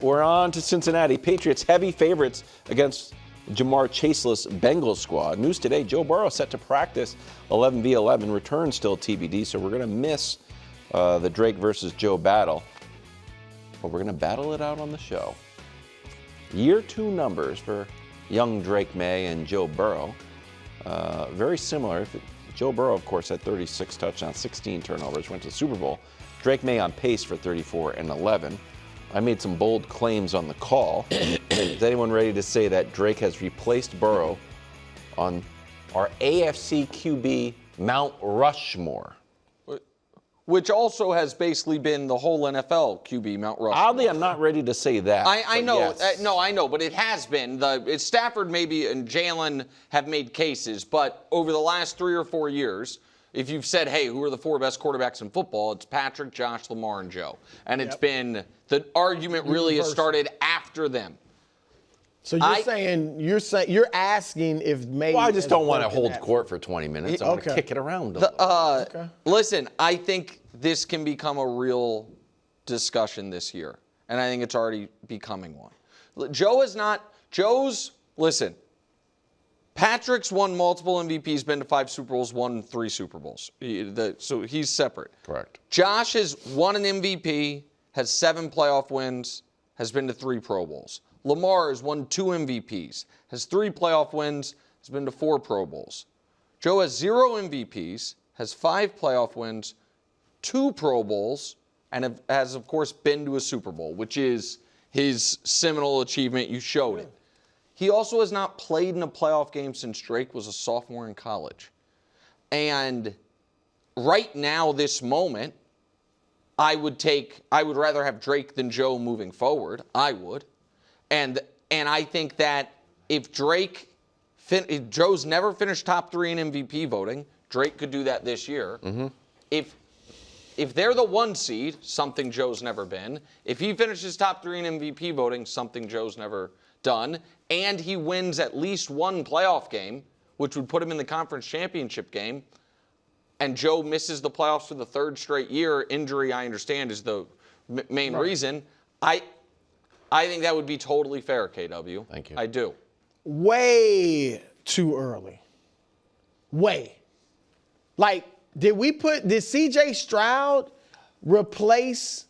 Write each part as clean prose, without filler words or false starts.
We're on to Cincinnati. Patriots heavy favorites against Jamar Chaseless Bengals squad. News today, Joe Burrow set to practice 11v11, return still TBD, so we're going to miss the Drake versus Joe battle. But we're going to battle it out on the show. Year 2 numbers for young Drake Maye and Joe Burrow. Very similar. Joe Burrow, of course, had 36 touchdowns, 16 turnovers, went to the Super Bowl. Drake Maye on pace for 34 and 11. I made some bold claims on the call. Is anyone ready to say that Drake has replaced Burrow on our AFC QB Mt Rushmore? Which also has basically been the whole NFL QB Mt Rushmore. Oddly, I'm not ready to say that. I know. Yes. No, I know, but it has been. Stafford maybe and Jalen have made cases, but over the last 3 or 4 years, if you've said, hey, who are the 4 best quarterbacks in football, it's Patrick, Josh, Lamar, and Joe. And it's been, the argument really has started after them. So you're asking if Maye. Well, I just don't want to hold court for 20 minutes. I want to kick it around a little. Listen, I think this can become a real discussion this year, and I think it's already becoming one. Listen, Patrick's won multiple MVPs, been to 5 Super Bowls, won 3 Super Bowls. So he's separate. Correct. Josh has won an MVP, has 7 playoff wins, has been to 3 Pro Bowls. Lamar has won 2 MVPs, has 3 playoff wins, has been to 4 Pro Bowls. Joe has 0 MVPs, has 5 playoff wins, 2 Pro Bowls, and has, of course, been to a Super Bowl, which is his seminal achievement. You showed it. He also has not played in a playoff game since Drake was a sophomore in college. And right now, this moment, I would rather have Drake than Joe moving forward. I would. And I think that if Joe's never finished top 3 in MVP voting, Drake could do that this year. Mm-hmm. If they're the 1 seed, something Joe's never been. If he finishes top 3 in MVP voting, something Joe's never done, and he wins at least 1 playoff game, which would put him in the conference championship game, and Joe misses the playoffs for the 3rd straight year, injury, I understand, is the main reason, I think that would be totally fair, KW. Thank you. I do. Way too early. Way. Like, did CJ Stroud replace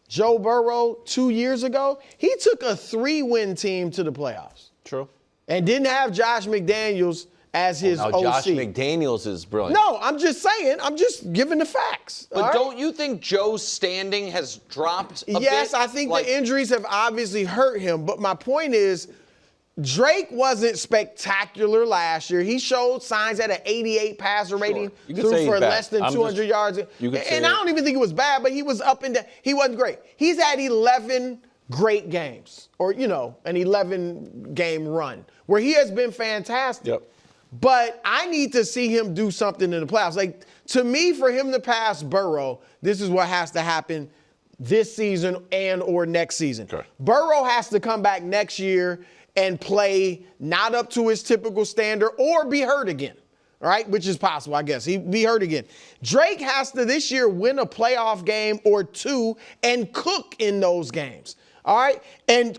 Joe Burrow 2 years ago? He took a 3-win team to the playoffs. True. And didn't have Josh McDaniels as his OC. Josh McDaniels is brilliant. No, I'm just saying. I'm just giving the facts. But don't you think Joe's standing has dropped a bit? Yes, I think the injuries have obviously hurt him. But my point is, Drake wasn't spectacular last year. He showed signs at an 88 passer rating, threw for less than 200 yards. And I don't even think it was bad, but he was up and down. He wasn't great. He's had 11 great games, or, an 11-game run where he has been fantastic. Yep. But I need to see him do something in the playoffs. Like, to me, for him to pass Burrow, this is what has to happen this season and or next season. Okay. Burrow has to come back next year and play not up to his typical standard or be hurt again, all right, which is possible, I guess. He'd be hurt again. Drake has to this year win a playoff game or 2 and cook in those games, all right?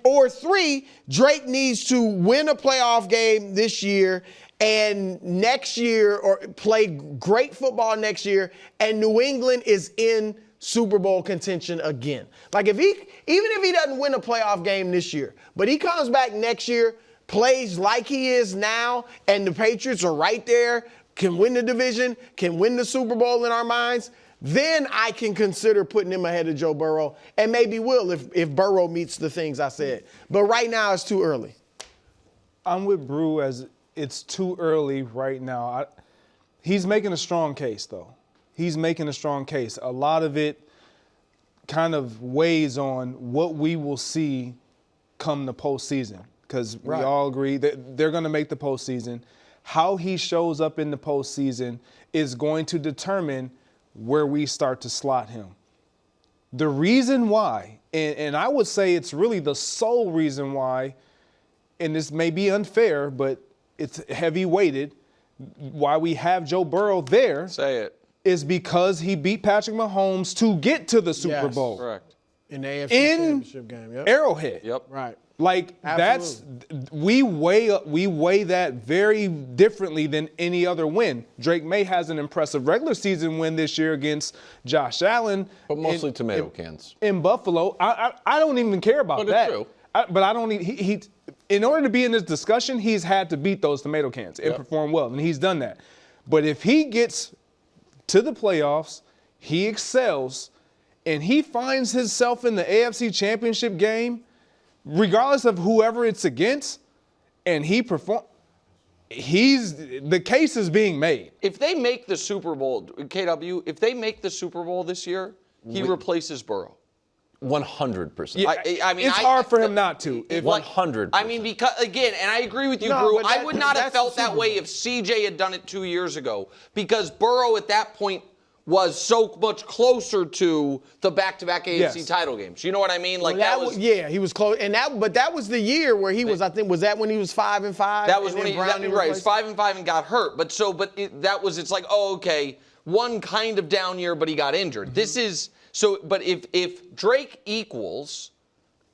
Or 3, Drake needs to win a playoff game this year and next year, or play great football next year, and New England is in Super Bowl contention again. Like, even if he doesn't win a playoff game this year, but he comes back next year, plays like he is now, and the Patriots are right there, can win the division, can win the Super Bowl in our minds, then I can consider putting him ahead of Joe Burrow, and maybe will if Burrow meets the things I said. But right now, it's too early. I'm with Brew as it's too early right now. He's making a strong case, though. He's making a strong case. A lot of it kind of weighs on what we will see come the postseason, because we all agree that they're going to make the postseason. How he shows up in the postseason is going to determine where we start to slot him. The reason why, and I would say it's really the sole reason why, and this may be unfair, but it's heavy weighted, why we have Joe Burrow there. Say it. Is because he beat Patrick Mahomes to get to the Super Bowl. Correct. In the AFC Championship game. Yep. Arrowhead. Yep. Right. Like we weigh that very differently than any other win. Drake Maye has an impressive regular season win this year against Josh Allen, But mostly tomato cans. in Buffalo. I don't even care about But that. it's true. But I don't need he in order to be in this discussion, he's had to beat those tomato cans and perform well, and he's done that. But if he gets to the playoffs, he excels, and he finds himself in the AFC Championship game, regardless of whoever it's against, and he performs, the case is being made. If they make the Super Bowl, KW, if they make the Super Bowl this year, he replaces Burrow. 100%. Yeah, it's hard for him not to. 100%. I mean, because, again, and I agree with you, No, Brew, but I would not have that's felt the that Super way Bowl. if CJ had done it 2 years ago, because Burrow at that point was so much closer to the back-to-back AFC title games. You know what I mean? Like Well, he was close, but that was the year where he was. I think was that when he was 5-5. That was when he Browning right. He was replaced 5-5 and got hurt. But it's like, oh, okay, one kind of down year, but he got injured. Mm-hmm. This is so. But if Drake equals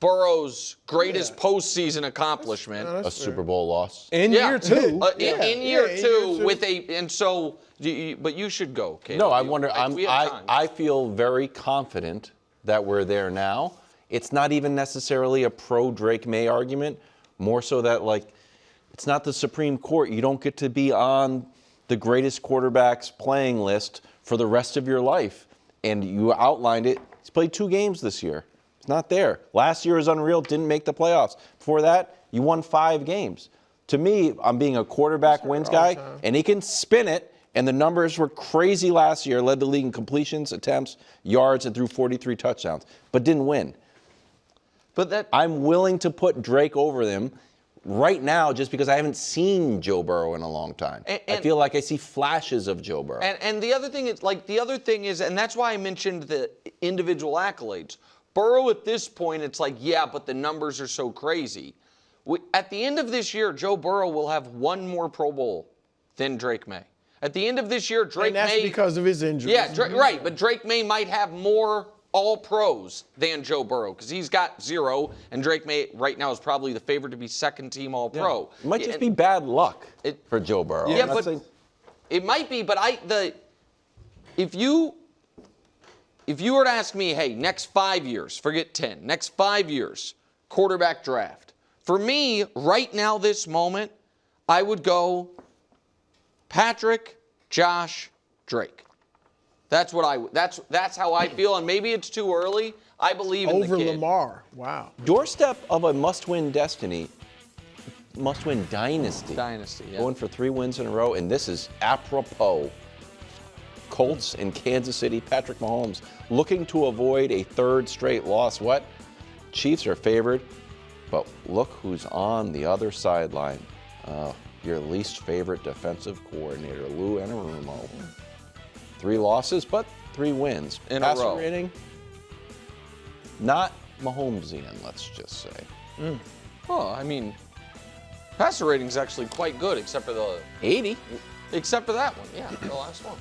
Burrow's greatest postseason accomplishment, a Super Bowl loss. In year two. in year two with but you should go, Kate. No, I wonder. We have time. I feel very confident that we're there now. It's not even necessarily a pro Drake Maye argument. More so that it's not the Supreme Court. You don't get to be on the greatest quarterbacks playing list for the rest of your life. And you outlined it. He's played 2 games this year. It's not there. Last year was unreal. Didn't make the playoffs. Before that, you won 5 games. To me, I'm being a quarterback wins guy, and he can spin it. And the numbers were crazy last year. Led the league in completions, attempts, yards, and threw 43 touchdowns, but didn't win. But I'm willing to put Drake over them right now just because I haven't seen Joe Burrow in a long time. I feel like I see flashes of Joe Burrow. And the other thing is, and that's why I mentioned the individual accolades. Burrow at this point, it's like, yeah, but the numbers are so crazy. At the end of this year, Joe Burrow will have 1 more Pro Bowl than Drake Maye. At the end of this year, Drake Maye... And that's because of his injuries. Yeah, right, but Drake Maye might have more All-Pros than Joe Burrow because he's got 0, and Drake Maye right now is probably the favorite to be second-team All-Pro. It might just be bad luck for Joe Burrow. Yeah, but it might be, but if you were to ask me, hey, next 5 years, forget 10, next 5 years, quarterback draft. For me, right now, this moment, I would go Patrick, Josh, Drake. That's what that's how I feel, and maybe it's too early. I believe in the kid. Over Lamar. Wow. Doorstep of a must-win destiny, must-win dynasty. Dynasty, yeah. Going for 3 wins in a row, and this is apropos. Colts in Kansas City, Patrick Mahomes looking to avoid a 3rd straight loss. What? Chiefs are favored, but look who's on the other sideline. Your least favorite defensive coordinator, Lou Anarumo. 3 losses, but 3 wins. In a row. Passer rating, not Mahomesian, let's just say. Well, I mean, passer rating is actually quite good, except for the 80. Except for that one, yeah, the last one.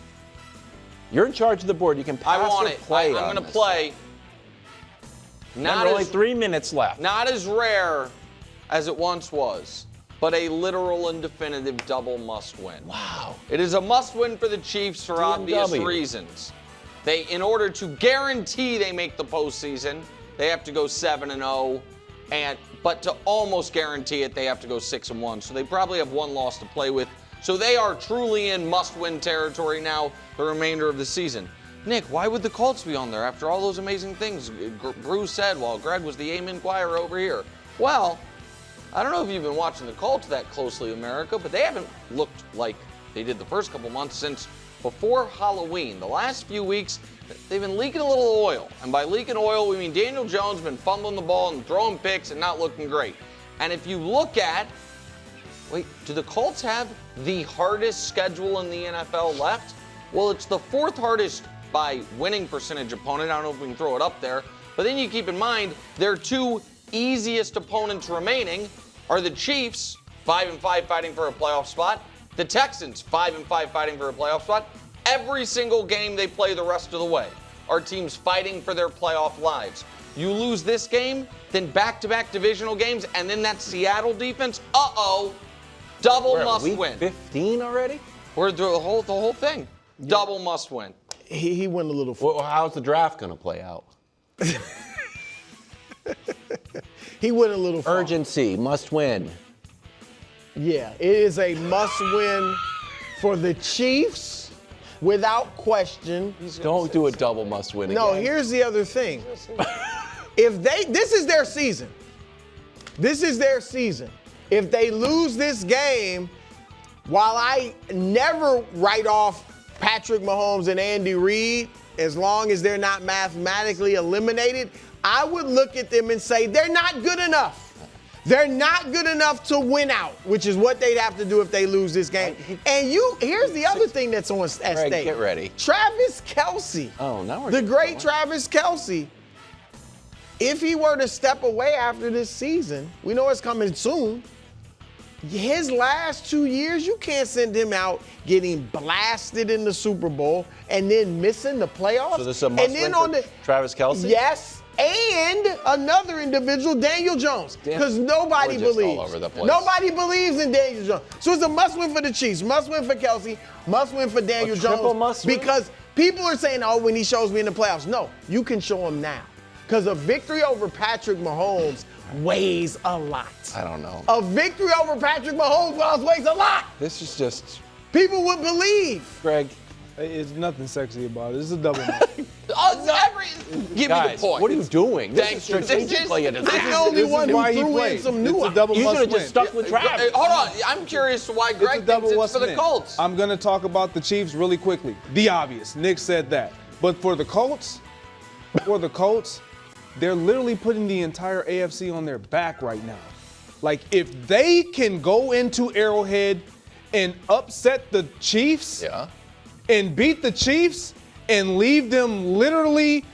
You're in charge of the board. You can pass I want or it. play I'm on going to this. play. Remember, only 3 minutes left. Not as rare as it once was, but a literal and definitive double must-win. Wow. It is a must-win for the Chiefs for obvious reasons. In order to guarantee they make the postseason, they have to go 7-0, but to almost guarantee it, they have to go 6-1. So they probably have 1 loss to play with. So they are truly in must-win territory now the remainder of the season. Nick, why would the Colts be on there after all those amazing things Bruce said while Greg was the Amen Choir over here? Well, I don't know if you've been watching the Colts that closely, America, but they haven't looked like they did the first couple months since before Halloween. The last few weeks, they've been leaking a little oil. And by leaking oil, we mean Daniel Jones has been fumbling the ball and throwing picks and not looking great. And if you look at, do the Colts have the hardest schedule in the NFL left? Well, it's the 4th hardest by winning percentage opponent. I don't know if we can throw it up there. But then you keep in mind, their 2 easiest opponents remaining are the Chiefs, 5-5 fighting for a playoff spot. The Texans, 5-5 fighting for a playoff spot. Every single game they play the rest of the way are teams fighting for their playoff lives. You lose this game, then back-to-back divisional games, and then that Seattle defense, double must week win. 15 already? We're the whole thing. Yeah. Double must win. He went a little. Well, how's the draft going to play out? He went a little far. Urgency, must win. Yeah, it is a must win for the Chiefs without question. Don't do a double must win No, again. here's the other thing. This is their season. This is their season. If they lose this game, while I never write off Patrick Mahomes and Andy Reid, as long as they're not mathematically eliminated, I would look at them and say they're not good enough. They're not good enough to win out, which is what they'd have to do if they lose this game. And here's the other thing that's at Greg, stake. get ready. Travis Kelce. Oh, now we're the great Travis Kelce. If he were to step away after this season, we know it's coming soon. His last 2 years, you can't send him out getting blasted in the Super Bowl and then missing the playoffs. So this is a must win for Travis Kelce? Yes, and another individual, Daniel Jones, because nobody believes. All over the place. Nobody believes in Daniel Jones. So it's a must win for the Chiefs, must win for Kelce, must win for Daniel Jones. Must win? Because people are saying, oh, when he shows me in the playoffs. No, you can show him now. Because a victory over Patrick Mahomes weighs a lot. I don't know. A victory over Patrick Mahomes weighs a lot. This is just... People would believe. Greg. It's nothing sexy about it. This is a double must. Give me the point. What are you doing? Thank This you. is strategically a I'm decision. the only one who why he threw in played. some It's a nuance. double You must should have win. just stuck with Travis. Hold on. I'm curious why Greg It's a double thinks it's must for the win. Colts. I'm going to talk about the Chiefs really quickly. The obvious. Nick said that. But for the Colts, they're literally putting the entire AFC on their back right now. Like, if they can go into Arrowhead and upset the Chiefs and beat the Chiefs and leave them literally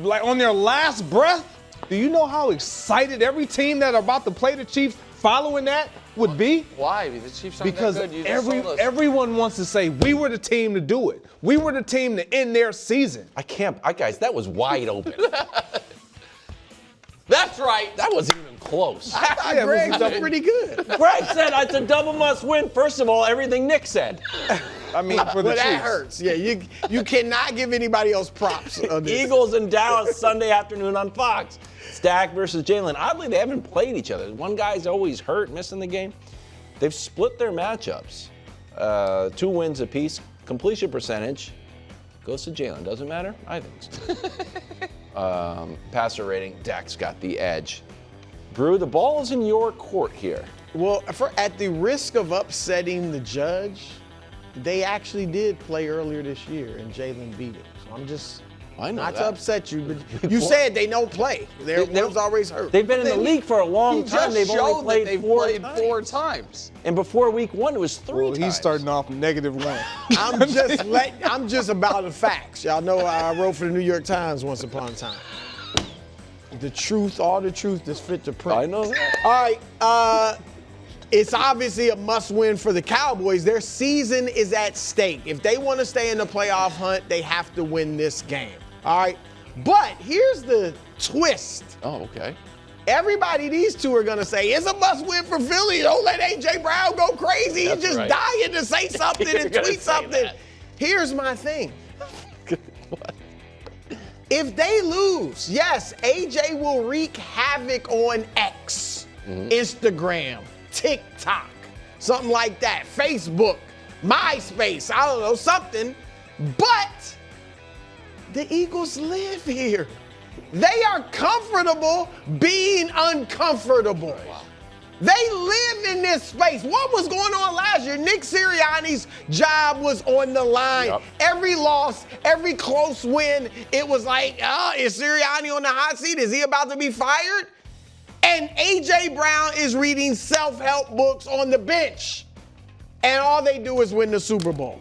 like on their last breath, do you know how excited every team that are about to play the Chiefs following that would be? Why? The Chiefs aren't Because that good. You just told us. everyone wants to say, we were the team to do it. We were the team to end their season. Guys, that was wide open. That's right. That wasn't even close. Greg's up pretty good. Greg said it's a double must win. First of all, everything Nick said. I mean, for the Well, Chiefs. that hurts. Yeah, you cannot give anybody else props. On this. Eagles and Dallas Sunday afternoon on Fox. Stack versus Jalen. Oddly, they haven't played each other. One guy's always hurt, missing the game. They've split their matchups. 2 wins apiece. Completion percentage goes to Jalen. Doesn't matter? I think so. Passer rating, Dak's got the edge. Brew, the ball is in your court here. Well, at the risk of upsetting the judge, they actually did play earlier this year, and Jalen beat it. So I'm just not to upset you, but you said they don't play. One's always hurt. They've been in the league for a long time. They've only played four times. And before week 1, it was 3 times. He's starting off -1. I'm just about the facts. Y'all know I wrote for the New York Times once upon a time. The truth, all the truth that's fit to print. I know that. All right, it's obviously a must-win for the Cowboys. Their season is at stake. If they want to stay in the playoff hunt, they have to win this game. All right, but here's the twist. Oh, okay. Everybody, these two are going to say, it's a must-win for Philly. Don't let A.J. Brown go crazy. He's just dying to say something and tweet something. Here's my thing. What? If they lose, yes, A.J. will wreak havoc on X, Instagram, TikTok, something like that, Facebook, MySpace, I don't know, something. But the Eagles live here. They are comfortable being uncomfortable. Wow. They live in this space. What was going on last year? Nick Sirianni's job was on the line. Yep. Every loss, every close win, it was like, is Sirianni on the hot seat? Is he about to be fired? And A.J. Brown is reading self-help books on the bench. And all they do is win the Super Bowl.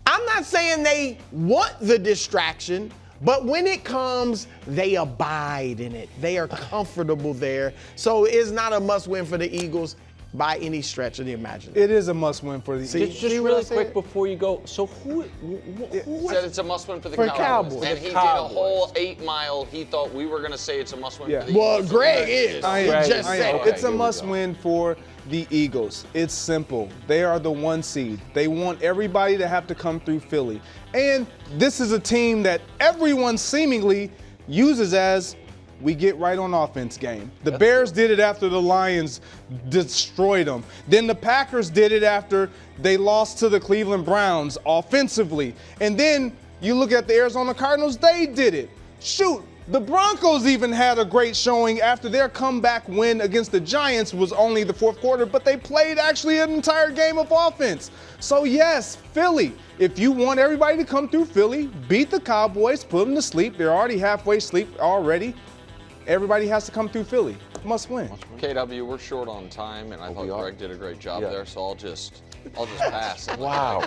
I'm not saying they want the distraction, but when it comes, they abide in it. They are comfortable there. So it's not a must-win for the Eagles. by any stretch of the imagination. It is a must-win for the Eagles. Just really quick before you go, so who Said it's a must-win for the For Cowboys. Cowboys. And he did a whole 8 mile. He thought we were going to say it's a must-win for the Eagles. Well, Greg is. I just said know. it. It's a must-win for the Eagles. It's simple. They are the 1 seed. They want everybody to have to come through Philly. And this is a team that everyone seemingly uses as we get right on offense game. The Bears did it after the Lions destroyed them. Then the Packers did it after they lost to the Cleveland Browns offensively. And then you look at the Arizona Cardinals, they did it. Shoot, the Broncos even had a great showing after their comeback win against the Giants was only the 4th quarter, but they played actually an entire game of offense. So yes, Philly, if you want everybody to come through Philly, beat the Cowboys, put them to sleep. They're already halfway asleep already. Everybody has to come through Philly. Must win. KW, we're short on time, and I thought Greg did a great job there, so I'll just pass. Wow.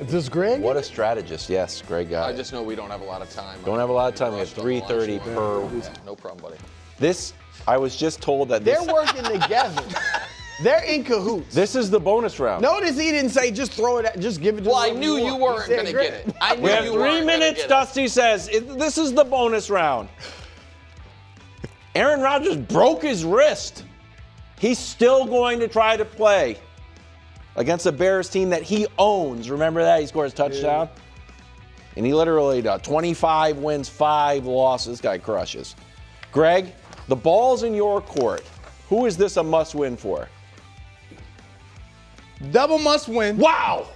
Does Greg? What a strategist. Yes, Greg got I it. just know we don't have a lot of time. Don't have a lot of time. We have 3:30 per. Yeah, no problem, buddy. This, I was just told that They're working together. They're in cahoots. this is the bonus round. Notice he didn't say just throw it at, just give it to Well, I whoever knew you want. weren't He said going to Greg. get it. I knew We have you 3 weren't gonna minutes, get it. Dusty says. This is the bonus round. Aaron Rodgers broke his wrist. He's still going to try to play against a Bears team that he owns. Remember that? He scores a touchdown. And he literally 25 wins, 5 losses. This guy crushes. Greg, the ball's in your court. Who is this a must-win for? Double must win. Wow!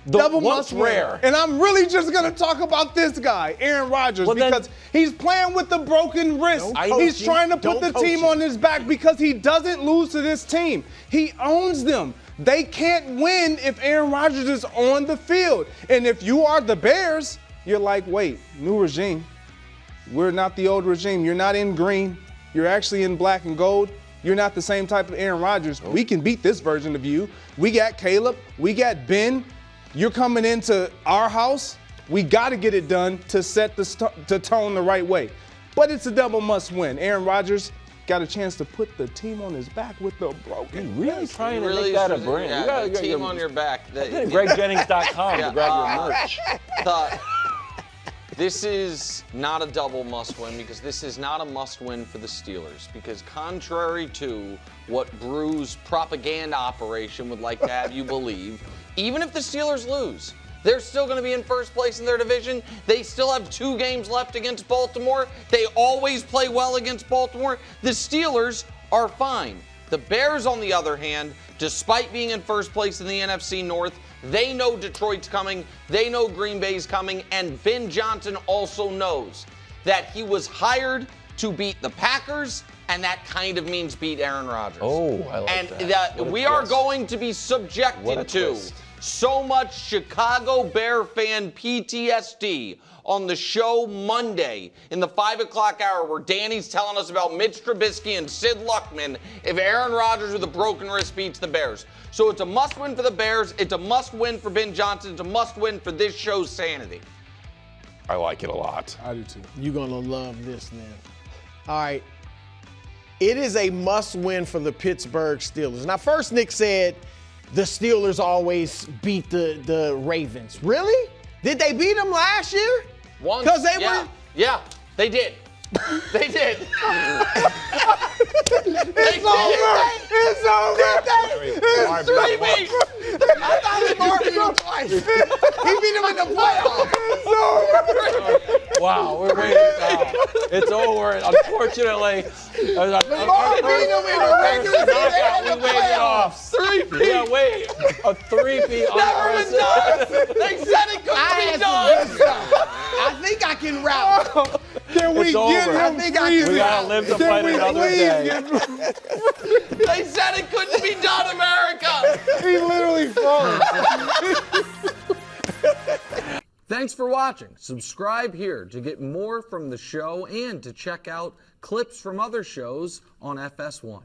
Double what's must win. rare? And I'm really just going to talk about this guy, Aaron Rodgers, Well, then- because he's playing with the broken wrist. Don't He's coach trying to him. put Don't the coach team him. on his back because he doesn't lose to this team. He owns them. They can't win if Aaron Rodgers is on the field. And if you are the Bears, you're like, wait, new regime. We're not the old regime. You're not in green. You're actually in black and gold. You're not the same type of Aaron Rodgers. We can beat this version of you. We got Caleb. We got Ben. You're coming into our house. We got to get it done to set the tone the right way. But it's a double must win. Aaron Rodgers got a chance to put the team on his back with the broken Really wrist. trying to Really make that a is- brand. Yeah, You gotta the get team your- on your back. GregJennings.com to grab your merch. This is not a double must-win because this is not a must-win for the Steelers because contrary to what Brew's propaganda operation would like to have you believe, even if the Steelers lose, they're still going to be in first place in their division. They still have 2 games left against Baltimore. They always play well against Baltimore. The Steelers are fine. The Bears, on the other hand, despite being in first place in the NFC North, they know Detroit's coming, they know Green Bay's coming, and Ben Johnson also knows that he was hired to beat the Packers, and that kind of means beat Aaron Rodgers. Oh, I like and that. What a we are twist. going to be What subjected a to twist. so much Chicago Bear fan PTSD on the show Monday in the 5 o'clock hour where Danny's telling us about Mitch Trubisky and Sid Luckman if Aaron Rodgers with a broken wrist beats the Bears. So it's a must-win for the Bears. It's a must-win for Ben Johnson. It's a must-win for this show's sanity. I like it a lot. I do too. You're going to love this then. All right. It is a must-win for the Pittsburgh Steelers. Now, first Nick said the Steelers always beat the Ravens. Really? Did they beat them last year? Once. Because they yeah. were. Yeah, they did. They did. It's over. It's over. It's 3 weeks. I thought Lamar beat him twice. He beat him in the playoffs. It's over. Wow, we're waiting. It's over. Unfortunately, Lamar beat him in the regular season and we the waited off. playoffs. Yeah, wait. A 3-peat. Never been done. They said it couldn't be done. I think I can rap. Can we It's get over. him? I think I please? can We gotta live to Can fight we another please day. get- They said it couldn't be done, America. He literally froze. Thanks for watching. Subscribe here to get more from the show and to check out clips from other shows on FS1.